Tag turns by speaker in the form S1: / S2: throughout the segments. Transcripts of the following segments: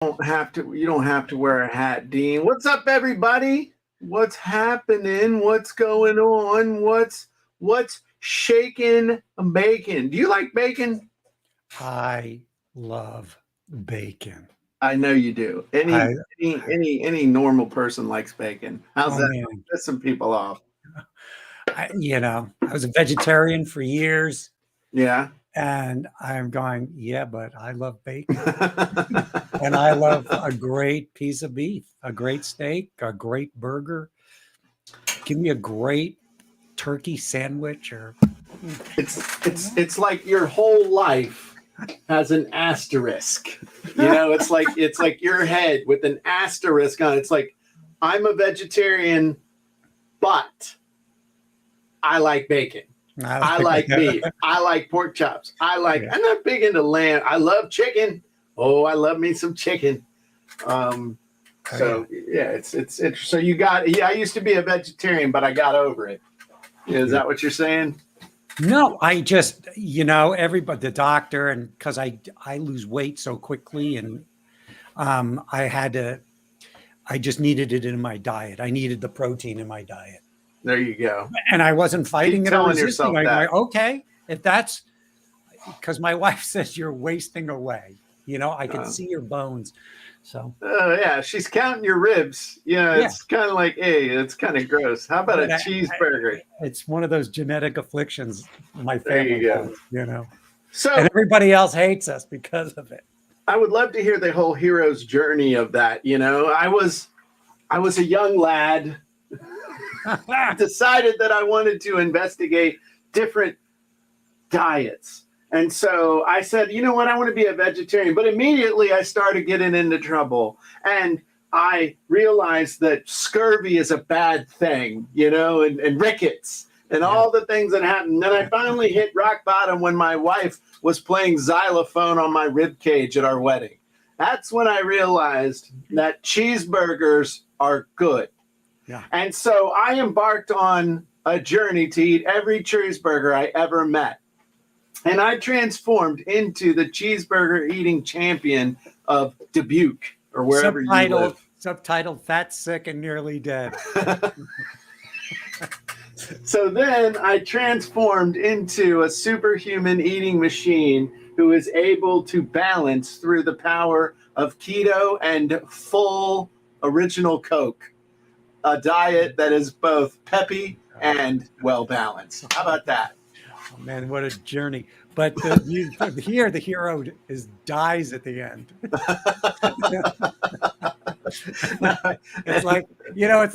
S1: You don't have to wear a hat, Dean. What's up, everybody? What's happening? What's going on? What's shaking bacon? Do you like bacon?
S2: I love bacon.
S1: I know you do.
S2: I,
S1: Any normal person likes bacon. How's
S2: oh
S1: that?
S2: man,
S1: Piss some people off.
S2: I was a vegetarian for years,
S1: Yeah.
S2: and I'm going, yeah, but I love bacon, and I love a great piece of beef, a great steak, a great burger. Give me a great turkey sandwich, or
S1: It's like your whole life has an asterisk. It's like your head with an asterisk on it. It's like I'm a vegetarian, but I like bacon. I like beef. I like pork chops.
S2: Yeah.
S1: I'm not big into lamb. I love chicken. Oh, I love me some chicken. Um, so yeah, it's interesting. So I used to be a vegetarian, but I got over it. Is that what you're saying?
S2: No, I just, everybody, the doctor, and because I lose weight so quickly, and I had to, I just needed it in my diet. I needed the protein in my diet,
S1: There you go.
S2: and I wasn't
S1: Keep
S2: fighting it or
S1: telling
S2: resisting.
S1: yourself
S2: I'm
S1: that.
S2: like, okay, if that's because my wife says you're wasting away. I could
S1: Uh,
S2: see your bones. So
S1: yeah, she's counting your ribs.
S2: yeah,
S1: It's kind of like, hey, it's kind of gross. How about a
S2: but
S1: cheeseburger?
S2: it's one of those genetic afflictions my
S1: There you
S2: family
S1: go.
S2: has, and
S1: So
S2: everybody else hates us because of it.
S1: I would love to hear the whole hero's journey of that. I was a young lad, decided that I wanted to investigate different diets. And so I said, you know what, I want to be a vegetarian. But immediately I started getting into trouble. And I realized that scurvy is a bad thing, and rickets and
S2: Yeah.
S1: all the things that happened. Then I finally hit rock bottom when my wife was playing xylophone on my rib cage at our wedding. That's when I realized that cheeseburgers are good.
S2: Yeah.
S1: And so I embarked on a journey to eat every cheeseburger I ever met. And I transformed into the cheeseburger eating champion of Dubuque or wherever you live.
S2: Subtitled Fat, Sick, and Nearly Dead.
S1: So then I transformed into a superhuman eating machine who is able to balance through the power of keto and full original Coke, a diet that is both peppy and well balanced. How about that?
S2: Oh, man, what a journey. But here, the hero dies at the end. It's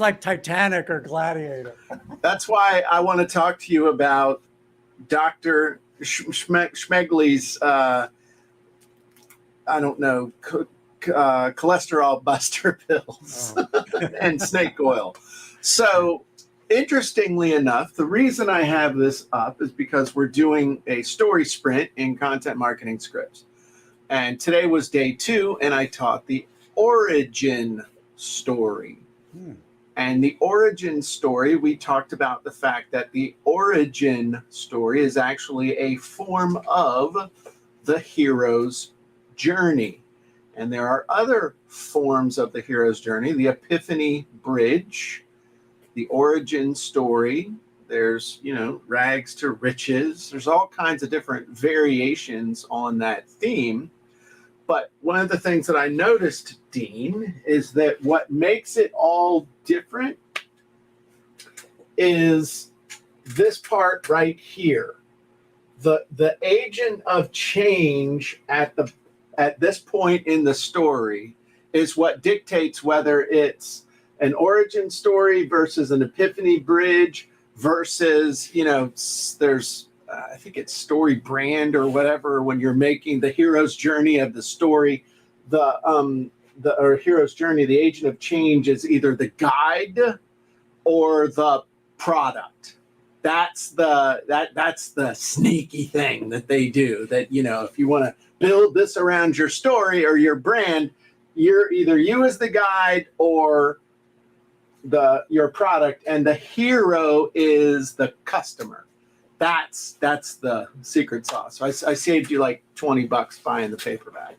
S2: like Titanic or Gladiator.
S1: That's why I want to talk to you about Dr. Schmegley's, I don't know, cholesterol buster pills and snake oil. So, interestingly enough, the reason I have this up is because we're doing a story sprint in content marketing scripts. And today was day 2, and I taught the origin story. And the origin story, we talked about the fact that the origin story is actually a form of the hero's journey. And there are other forms of the hero's journey, the Epiphany Bridge, the origin story. There's, rags to riches. There's all kinds of different variations on that theme. But one of the things that I noticed, Dean, is that what makes it all different is this part right here. The agent of change at this point in the story is what dictates whether it's an origin story versus an epiphany bridge versus, there's I think it's story brand or whatever. When you're making the hero's journey of the story, the hero's journey, the agent of change is either the guide or the product. That's the sneaky thing that they do. That if you want to build this around your story or your brand, you're either you as the guide or your product, and the hero is the customer. That's the secret sauce. So I saved you like $20 buying the paper bag.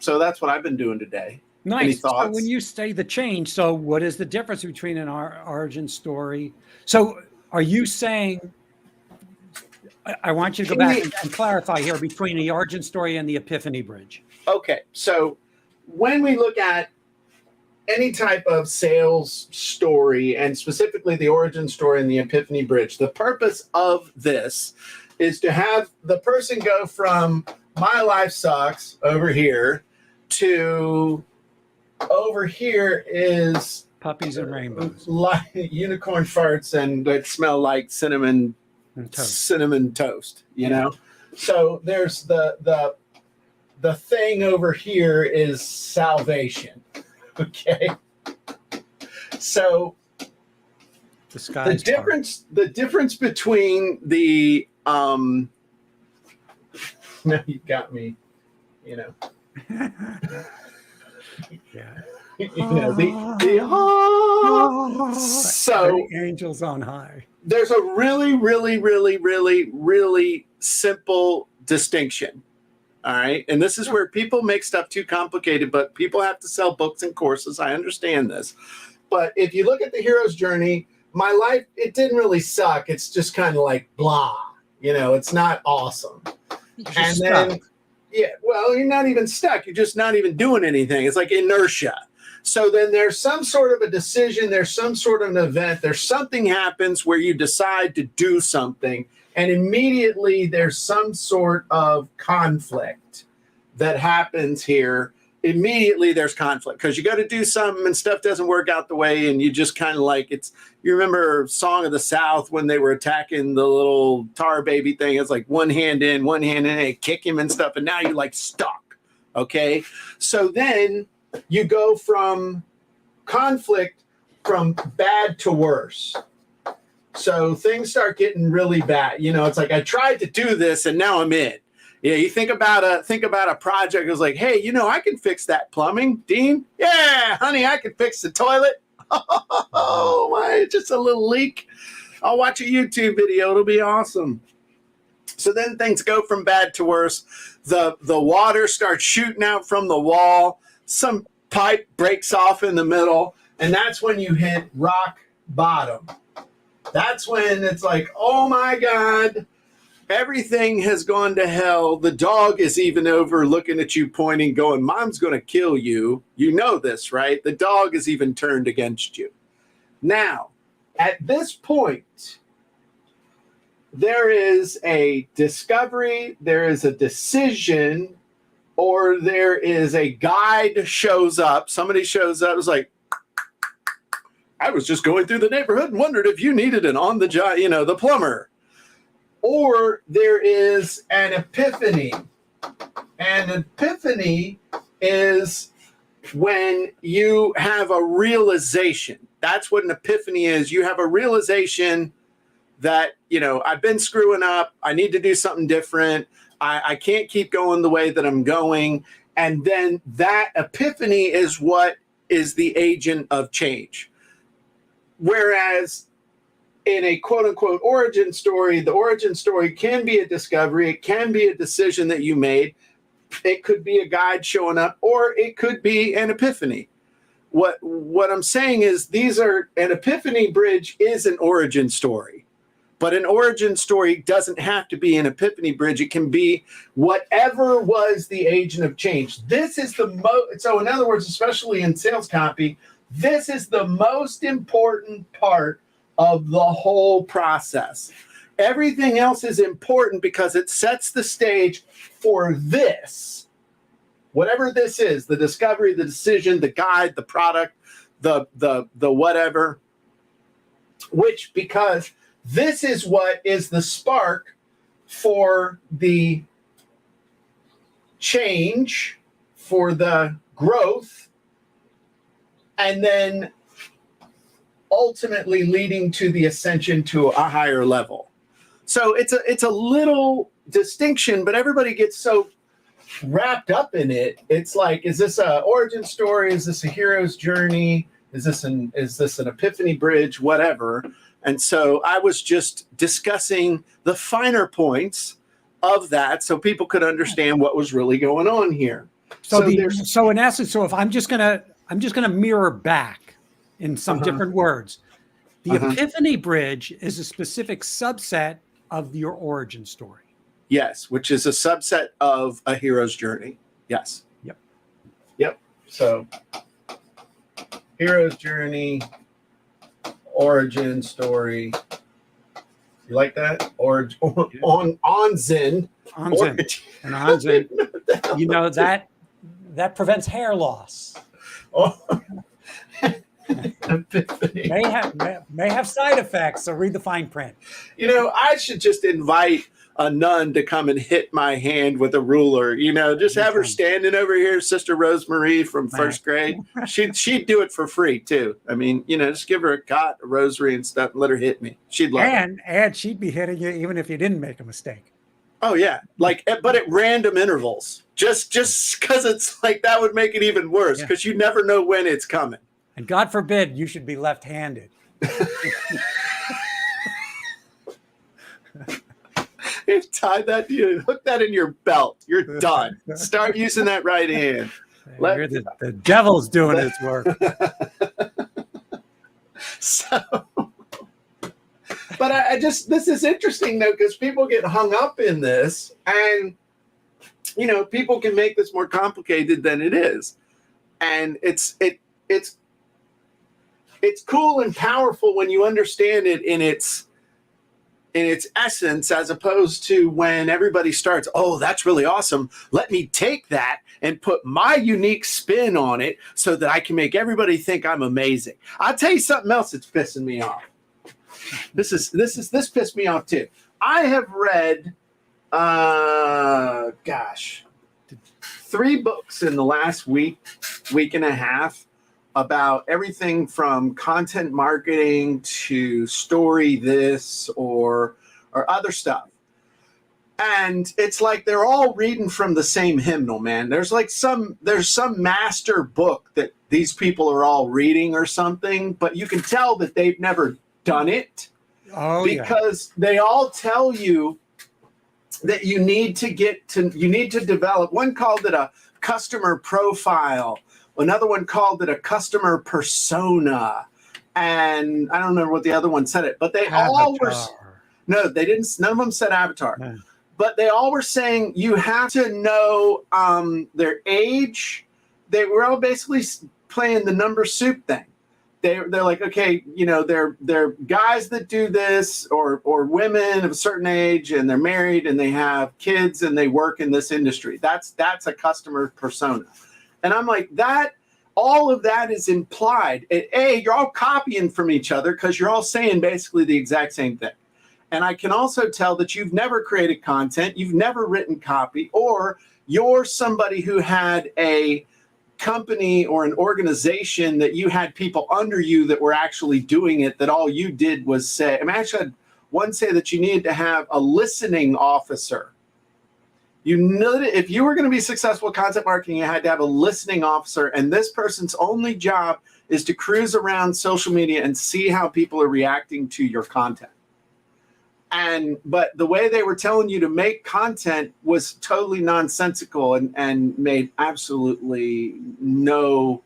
S1: So that's what I've been doing today. Any
S2: Nice. So
S1: thoughts?
S2: when you say the change, so what is the difference between an origin story? So are you saying, I want you to go back and clarify here between the origin story and the Epiphany Bridge.
S1: Okay, so when we look at any type of sales story, and specifically the origin story and the Epiphany Bridge, the purpose of this is to have the person go from my life sucks over here to over here is
S2: Puppies and rainbows.
S1: like unicorn farts and that smell like cinnamon
S2: And toast.
S1: cinnamon toast, you know. So there's the thing over here is salvation. Okay. So
S2: The sky's
S1: the difference between the now you got me, you know.
S2: Yeah.
S1: You know, so
S2: angels on high.
S1: there's a really simple distinction. All right. And this is where people make stuff too complicated, but people have to sell books and courses. I understand this. But if you look at the hero's journey, my life, it didn't really suck. It's just kind of like blah, you know, it's not awesome. And then, yeah, well, you're not even stuck. You're just not even doing anything. It's like inertia. So then there's some sort of a decision. There's some sort of an event. There's something happens where you decide to do something. And immediately there's some sort of conflict that happens here. Immediately there's conflict because you got to do something and stuff doesn't work out the way. And you just kind of like you remember Song of the South when they were attacking the little tar baby thing. It's like one hand in, and they kick him and stuff. And now you're like stuck. Okay. So then you go from conflict from bad to worse. So things start getting really bad. You know, it's like I tried to do this and now I'm in. Yeah, you think about a project. It's like, hey, you know, I can fix that plumbing, Dean. Yeah, honey, I can fix the toilet. Oh my, just a little leak. I'll watch a YouTube video. It'll be awesome. So then things go from bad to worse. The water starts shooting out from the wall. Some pipe breaks off in the middle, and that's when you hit rock bottom. That's when it's like, oh my God, everything has gone to hell. The dog is even over looking at you, pointing, going, Mom's going to kill you. You know this, right? The dog is even turned against you. Now, at this point, there is a discovery, there is a decision, or there is a guide shows up. Somebody shows up, it's like, I was just going through the neighborhood and wondered if you needed an on the job, you know, the plumber. Or there is an epiphany. An epiphany is when you have a realization. That's what an epiphany is. You have a realization that, you know, I've been screwing up. I need to do something different. I can't keep going the way that I'm going. And then that epiphany is what is the agent of change. Whereas in a quote unquote origin story, the origin story can be a discovery. It can be a decision that you made. It could be a guide showing up, or it could be an epiphany. What I'm saying is an epiphany bridge is an origin story, but an origin story doesn't have to be an epiphany bridge. It can be whatever was the agent of change. This is the most, so in other words, especially in sales copy, this is the most important part of the whole process. Everything else is important because it sets the stage for this. Whatever this is, the discovery, the decision, the guide, the product, the whatever, which because this is what is the spark for the change, for the growth, and then ultimately leading to the ascension to a higher level. So it's a little distinction, but everybody gets so wrapped up in it. It's like, is this an origin story? Is this a hero's journey? Is this an epiphany bridge? Whatever. And so I was just discussing the finer points of that so people could understand what was really going on here.
S2: So
S1: there's
S2: so in essence, so if I'm just gonna mirror back in some
S1: uh-huh,
S2: different words, the
S1: uh-huh.
S2: Epiphany Bridge is a specific subset of your origin story.
S1: Yes, which is a subset of a hero's journey. Yes.
S2: Yep.
S1: Yep. So hero's journey, origin story. You like that? Or on Zen.
S2: Onzen. And onzen, you know, that prevents hair loss.
S1: Epiphany.
S2: May have side effects, so read the fine print.
S1: You know, I should just invite a nun to come and hit my hand with a ruler. You know, just have her standing over here, Sister Rosemarie from first grade. She'd do it for free too. I mean, you know, just give her a cot, a rosary, and stuff, and let her hit me. She'd love it.
S2: And she'd be hitting you even if you didn't make a mistake.
S1: Oh yeah, like, but at random intervals. Just because it's like that would make it even worse because you never know when it's coming.
S2: And God forbid you should be left-handed.
S1: You've tied that, you hook that in your belt. You're done. Start using that right hand.
S2: The devil's doing its work.
S1: So, but I just, this is interesting though, because people get hung up in this, and you know, people can make this more complicated than it is, and it's cool and powerful when you understand it in its essence, as opposed to when everybody starts, oh, that's really awesome, let me take that and put my unique spin on it so that I can make everybody think I'm amazing. I'll tell you something else that's pissing me off. This pissed me off too. I have read 3 books in the last week and a half about everything from content marketing to story this or other stuff. And it's like they're all reading from the same hymnal, man. There's some master book that these people are all reading or something, but you can tell that they've never done it.
S2: Oh,
S1: because they all tell you that you need to develop. One called it a customer profile. Another one called it a customer persona. And I don't remember what the other one said it, but they all were, no, they didn't. None of them said avatar, but they all were saying you have to know their age. They were all basically playing the number soup thing. They're like, okay, you know, they're guys that do this or women of a certain age, and they're married and they have kids and they work in this industry. That's a customer persona. And I'm like, that all of that is implied. You're all copying from each other because you're all saying basically the exact same thing. And I can also tell that you've never created content, you've never written copy, or you're somebody who had a company or an organization that you had people under you that were actually doing it, that all you did was say, I mean, I actually had one say that you needed to have a listening officer. You know, if you were going to be successful content marketing, you had to have a listening officer, and this person's only job is to cruise around social media and see how people are reacting to your content. But the way they were telling you to make content was totally nonsensical and made absolutely no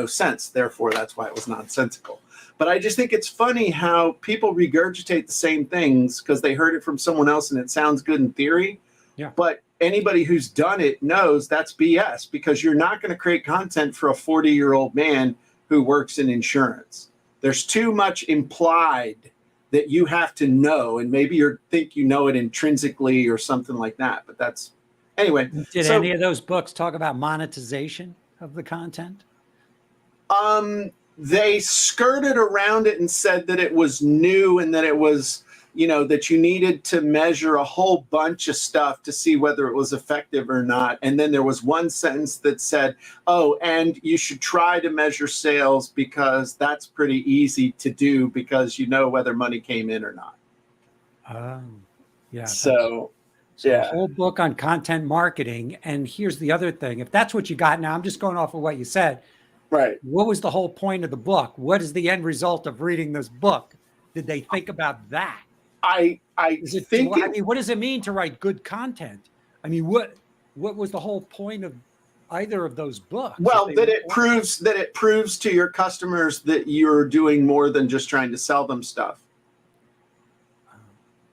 S1: sense. Therefore, that's why it was nonsensical. But I just think it's funny how people regurgitate the same things because they heard it from someone else and it sounds good in theory.
S2: Yeah.
S1: But anybody who's done it knows that's BS, because you're not going to create content for a 40-year-old man who works in insurance. There's too much implied that you have to know, and maybe you think you know it intrinsically or something like that. But that's, anyway.
S2: Did any of those books talk about monetization of the content?
S1: They skirted around it and said that it was new and that it was, you know, that you needed to measure a whole bunch of stuff to see whether it was effective or not. And then there was one sentence that said, oh, and you should try to measure sales because that's pretty easy to do because you know whether money came in or not.
S2: Yeah.
S1: So
S2: a whole book on content marketing. And here's the other thing. If that's what you got now, I'm just going off of what you said.
S1: Right.
S2: What was the whole point of the book? What is the end result of reading this book? Did they think about that?
S1: I mean,
S2: what does it mean to write good content? I mean, what was the whole point of either of those books.
S1: Well, that it proves to your customers that you're doing more than just trying to sell them stuff.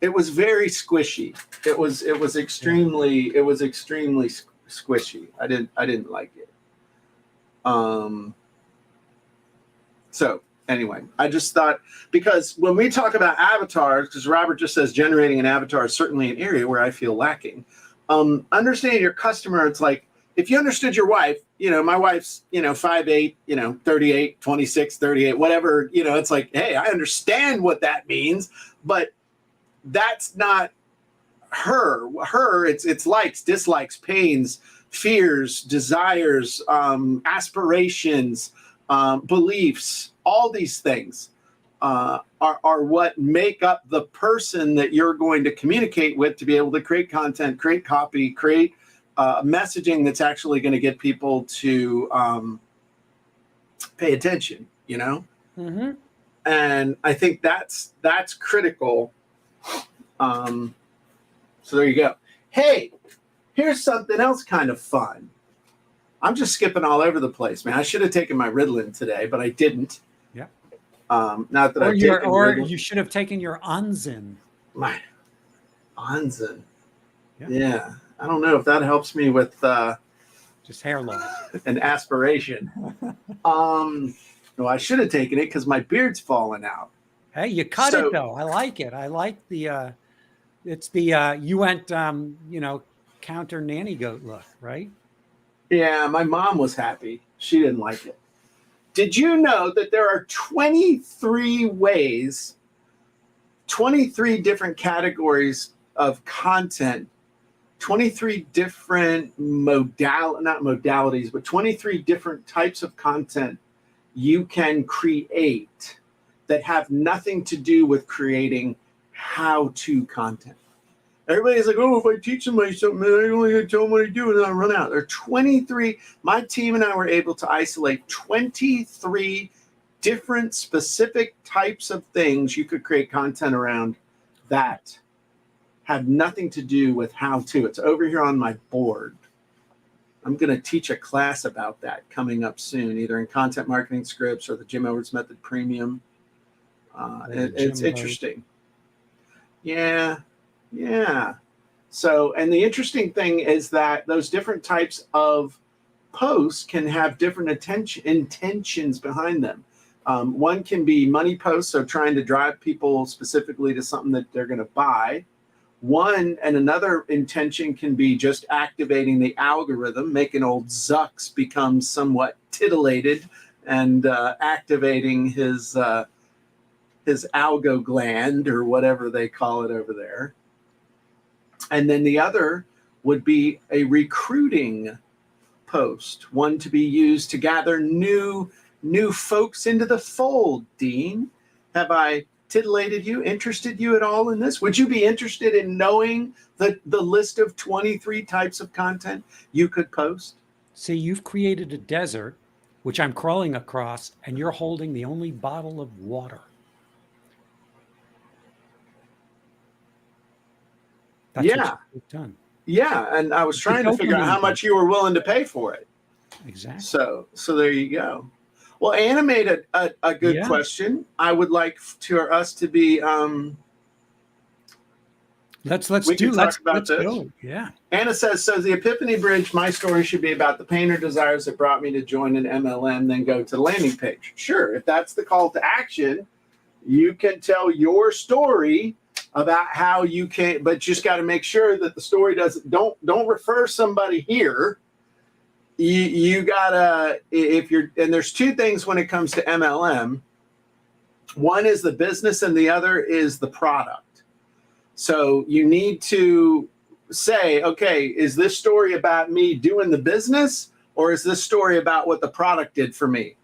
S1: It was very squishy. It was extremely squishy. I didn't like it. So anyway, I just thought, because when we talk about avatars, because Robert just says generating an avatar is certainly an area where I feel lacking. Understanding your customer, it's like, if you understood your wife, my wife's, 5'8", 38, 26, 38, whatever, it's like, hey, I understand what that means, but that's not her. It's likes, dislikes, pains, fears, desires, aspirations, beliefs, all these things are what make up the person that you're going to communicate with to be able to create content, create copy, create messaging that's actually going to get people to pay attention,
S2: Mm-hmm.
S1: And I think that's critical. So there you go. Hey, here's something else kind of fun. I'm just skipping all over the place, man. I should have taken my Ritalin today, but I didn't.
S2: Yeah.
S1: Not that I've taken Ritalin.
S2: You should have taken your Anzin.
S1: My Anzin.
S2: Yeah.
S1: Yeah. I don't know if that helps me with
S2: just hair loss.
S1: An aspiration. No, I should have taken it because my beard's falling out.
S2: Hey, you cut it though. I like it. I like the it's the you went counter nanny goat look, right?
S1: Yeah, my mom was happy. She didn't like it. Did you know that there are 23 ways, 23 different categories of content, 23 different not modalities, but 23 different types of content you can create that have nothing to do with creating how-to content. Everybody's like, oh, if I teach somebody something, I only got to tell them what to do and then I run out. There are 23. My team and I were able to isolate 23 different specific types of things you could create content around that have nothing to do with how-to. It's over here on my board. I'm going to teach a class about that coming up soon, either in Content Marketing Scripts or the Jim Edwards Method Premium. It's interesting. Yeah. So, and the interesting thing is that those different types of posts can have different intentions behind them. One can be money posts, so trying to drive people specifically to something that they're going to buy. One and another intention can be just activating the algorithm, making old Zucks become somewhat titillated and activating his algo gland or whatever they call it over there. And then the other would be a recruiting post, one to be used to gather new folks into the fold. Dean, have I titillated you, interested you at all in this? Would you be interested in knowing the list of 23 types of content you could post?
S2: See, you've created a desert, which I'm crawling across, and you're holding the only bottle of water. That's what you've done.
S1: Yeah, and I was trying to figure out how much you were willing to pay for it.
S2: Exactly.
S1: So there you go. Well, Anna made a good question. I would like us to be.
S2: Let's
S1: talk about this.
S2: go. Yeah.
S1: Anna says, so the Epiphany Bridge, my story should be about the pain or desires that brought me to join an MLM, then go to the landing page. Sure, if that's the call to action, you can tell your story about how you can, but just got to make sure that the story don't refer somebody here. You gotta, and there's two things when it comes to MLM. One is the business and the other is the product. So you need to say, okay, is this story about me doing the business or is this story about what the product did for me?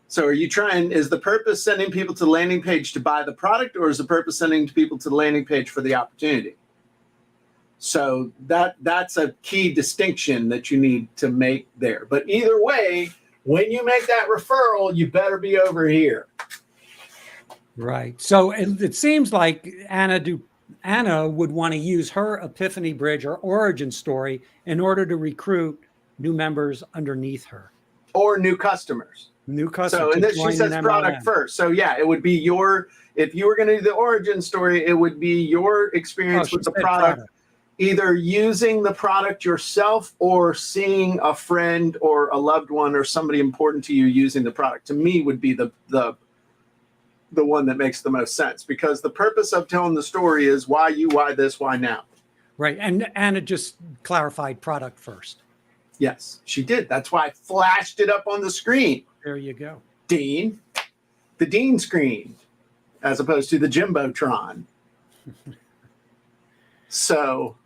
S1: So is the purpose sending people to the landing page to buy the product, or is the purpose sending people to the landing page for the opportunity? So that's a key distinction that you need to make there. But either way, when you make that referral, you better be over here.
S2: Right. So it seems like Anna would want to use her Epiphany Bridge or origin story in order to recruit new members underneath her,
S1: or new customers.
S2: new
S1: So,
S2: customers.
S1: and
S2: to
S1: this she
S2: join
S1: says
S2: an
S1: product
S2: MLM.
S1: first. So yeah, it would be if you were going to do the origin story, it would be your
S2: Oh,
S1: experience
S2: she
S1: with the
S2: said
S1: product, either using the product yourself or seeing a friend or a loved one or somebody important to you using the product. To me would be the one that makes the most sense, because the purpose of telling the story is why you, why this, why now.
S2: Right. And Anna just clarified product first.
S1: Yes, she did. That's why I flashed it up on the screen.
S2: There you go.
S1: Dean, the Dean screen, as opposed to the Jimbotron. So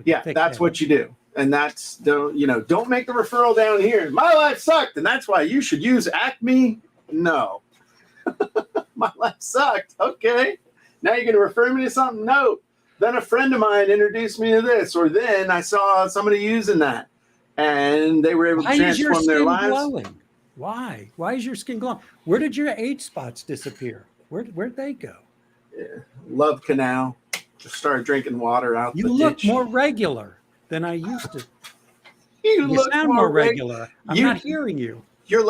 S1: yeah, that's what you do. And that's, don't make the referral down here. My life sucked, and that's why you should use Acme. No. My life sucked. Okay. Now you're going to refer me to something? No. Then a friend of mine introduced me to this, or then I saw somebody using that, and they were able to transform their lives.
S2: Glowing? Why? Why is your skin glowing? Where did your age spots disappear? Where'd they go?
S1: Yeah. Love canal. Just started drinking water out the
S2: look
S1: ditch.
S2: more regular than I used to.
S1: You
S2: You sound more regular. I'm not hearing you.
S1: You're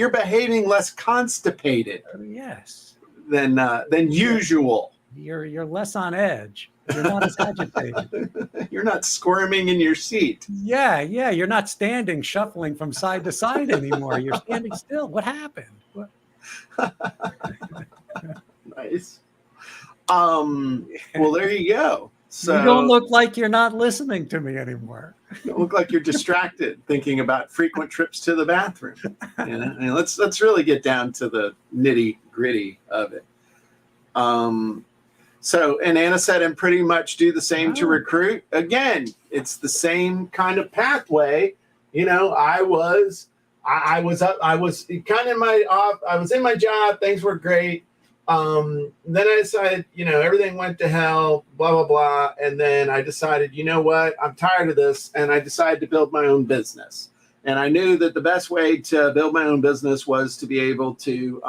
S1: behaving less constipated
S2: Yes.
S1: than usual.
S2: You're less on edge. You're not as agitated.
S1: You're not squirming in your seat.
S2: Yeah. You're not standing, shuffling from side to side anymore. You're standing still. What happened? What?
S1: Nice. Well, there you go. So
S2: you don't look like you're not listening to me anymore.
S1: You look like you're distracted thinking about frequent trips to the bathroom. And let's really get down to the nitty gritty of it. So, and Anna said, and pretty much do the same to recruit. Again, it's the same kind of pathway. I was kind of I was in my job. Things were great. Then I decided, everything went to hell, blah, blah, blah. And then I decided, you know what, I'm tired of this. And I decided to build my own business. And I knew that the best way to build my own business was to be able to,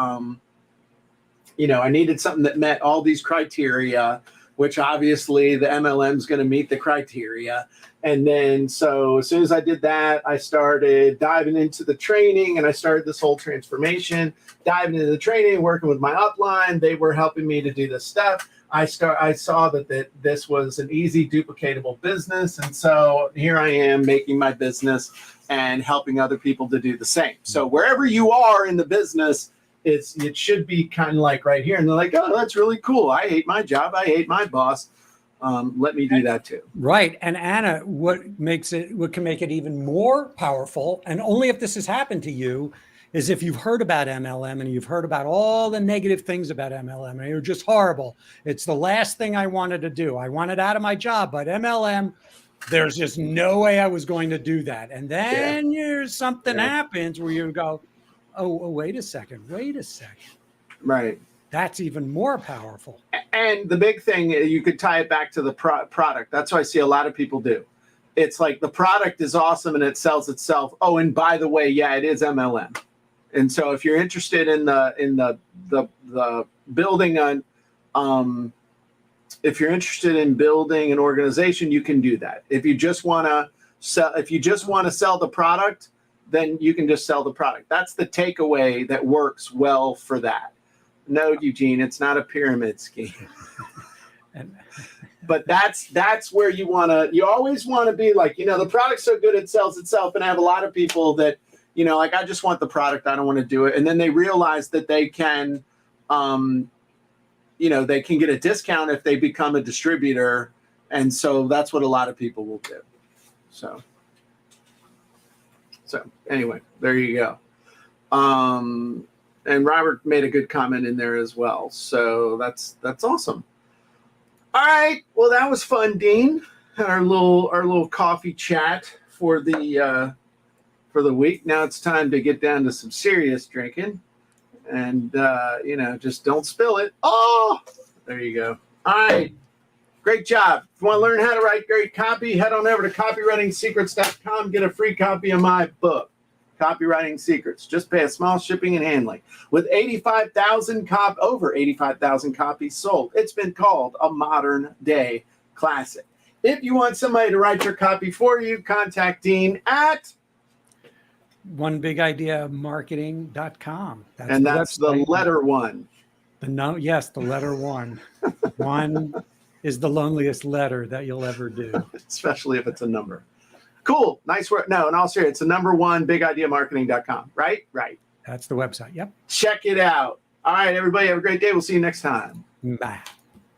S1: I needed something that met all these criteria, which obviously the MLM is going to meet the criteria. And then, so as soon as I did that, I started diving into the training, and I started this whole transformation, diving into the training, working with my upline. They were helping me to do this stuff. I saw that this was an easy duplicatable business. And so here I am making my business and helping other people to do the same. So wherever you are in the business, it should be kind of like right here. And they're like, oh, that's really cool. I hate my job. I hate my boss. Let me do that too.
S2: Right. And Anna, what can make it even more powerful, and only if this has happened to you, is if you've heard about MLM and you've heard about all the negative things about MLM and you're just horrible. It's the last thing I wanted to do. I wanted out of my job, but MLM, there's just no way I was going to do that. And then something happens where you go, oh, wait a second.
S1: Right.
S2: That's even more powerful.
S1: And the big thing, you could tie it back to the product. That's what I see a lot of people do. It's like the product is awesome and it sells itself. Oh, and by the way, it is MLM. And so if you're interested in the building on, if you're interested in building an organization, you can do that. If you just want to sell the product, then you can just sell the product. That's the takeaway that works well for that. No, Eugene, it's not a pyramid scheme. But that's where you always want to be like, the product's so good it sells itself. And I have a lot of people that, like, I just want the product, I don't want to do it. And then they realize that they can, they can get a discount if they become a distributor. And so that's what a lot of people will do. So anyway, there you go. And Robert made a good comment in there as well. So that's awesome. All right. Well, that was fun, Dean. Our little coffee chat for the week. Now it's time to get down to some serious drinking, and just don't spill it. Oh, there you go. All right. Great job. If you want to learn how to write great copy, head on over to copywritingsecrets.com. Get a free copy of my book, Copywriting Secrets. Just pay a small shipping and handling. With over 85,000 copies sold, it's been called a modern day classic. If you want somebody to write your copy for you, contact Dean at,
S2: onebigIdeamarketing.com.
S1: and that's the
S2: website.
S1: letter one.
S2: Yes, the letter one. One is the loneliest letter that you'll ever do.
S1: Especially if it's a number. Cool. Nice work. No, in all seriousness, it's the number one, bigideamarketing.com. Right? Right.
S2: That's the website. Yep.
S1: Check it out. All right, everybody, have a great day. We'll see you next time.
S2: Bye.